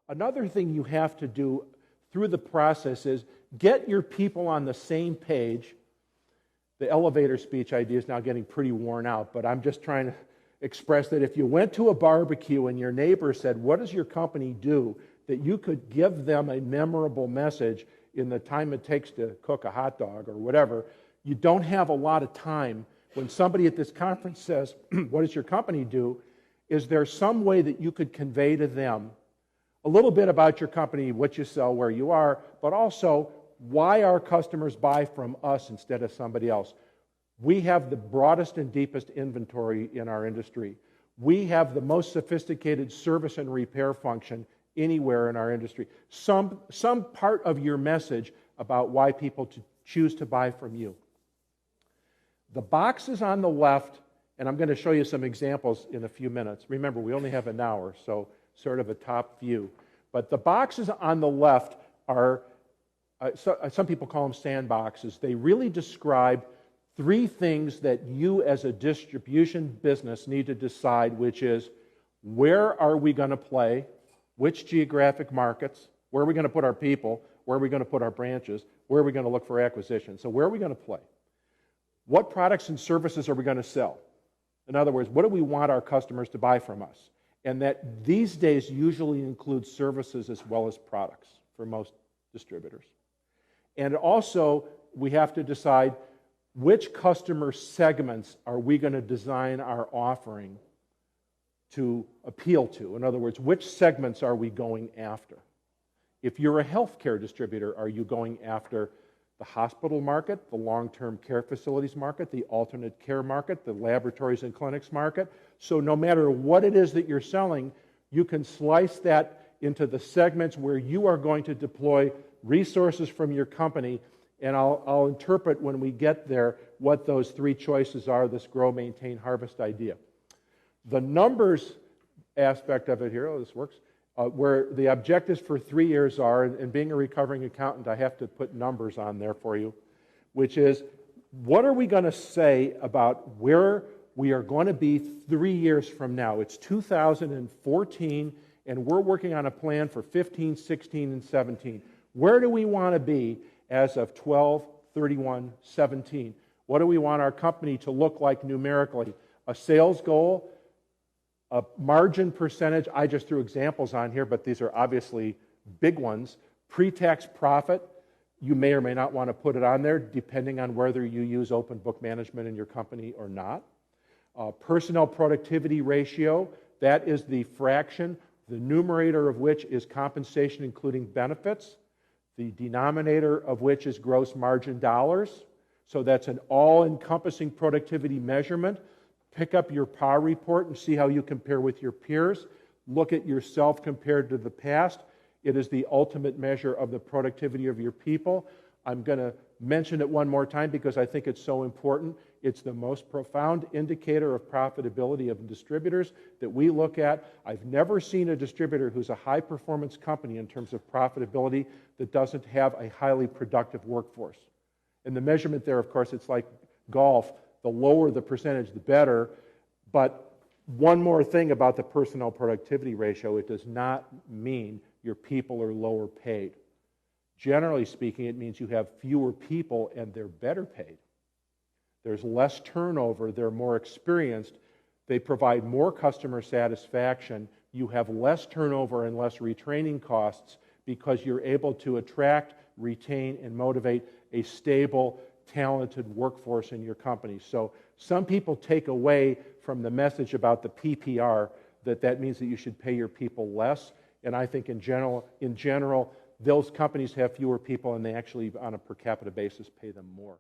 Another thing you have to do through the process is get your people on the same page. The elevator speech idea is now getting pretty worn out, but I'm just trying to express that if you went to a barbecue and your neighbor said, "What does your company do?" that you could give them a memorable message in the time it takes to cook a hot dog or whatever. You don't have a lot of time. When somebody at this conference says, "What does your company do?" is there some way that you could convey to them a little bit about your company, what you sell, where you are, but also why our customers buy from us instead of somebody else? We have the broadest and deepest inventory in our industry. We have the most sophisticated service and repair function anywhere in our industry. Some part of your message about why people choose to buy from you. The boxes on the left, and I'm going to show you some examples in a few minutes. Remember, we only have an hour, so sort of a top view. But the boxes on the left are, some people call them sandboxes. They really describe three things that you as a distribution business need to decide, which is where are we going to play, which geographic markets, where are we going to put our people, where are we going to put our branches, where are we going to look for acquisitions. So where are we going to play? What products and services are we going to sell? In other words, what do we want our customers to buy from us? And that these days usually includes services as well as products for most distributors. And also, we have to decide which customer segments are we going to design our offering to appeal to. In other words, which segments are we going after? If you're a healthcare distributor, are you going after the hospital market, the long-term care facilities market, the alternate care market, the laboratories and clinics market? So no matter what it is that you're selling, you can slice that into the segments where you are going to deploy resources from your company, and I'll interpret when we get there what those three choices are, this grow, maintain, harvest idea. The numbers aspect of it here, this works, where the objectives for 3 years are, and being a recovering accountant, I have to put numbers on there for you, which is what are we going to say about where we are going to be 3 years from now? It's 2014, and we're working on a plan for 15, 16, and 17. Where do we want to be as of 12/31/17? What do we want our company to look like numerically? A sales goal, a margin percentage. I just threw examples on here, but these are obviously big ones. Pre-tax profit, you may or may not want to put it on there, depending on whether you use open book management in your company or not. Personnel productivity ratio, that is the fraction, the numerator of which is compensation including benefits, the denominator of which is gross margin dollars. So that's an all-encompassing productivity measurement. Pick up your PAR report and see how you compare with your peers. Look at yourself compared to the past. It is the ultimate measure of the productivity of your people. I'm going to mention it one more time because I think it's so important. It's the most profound indicator of profitability of distributors that we look at. I've never seen a distributor who's a high-performance company in terms of profitability that doesn't have a highly productive workforce. And the measurement there, of course, it's like golf. The lower the percentage, the better. But one more thing about the personnel productivity ratio, it does not mean your people are lower paid. Generally speaking, it means you have fewer people and they're better paid. There's less turnover, they're more experienced, they provide more customer satisfaction, you have less turnover and less retraining costs because you're able to attract, retain, and motivate a stable, talented workforce in your company. So some people take away from the message about the PPR that means that you should pay your people less, and I think in general, those companies have fewer people and they actually, on a per capita basis, pay them more.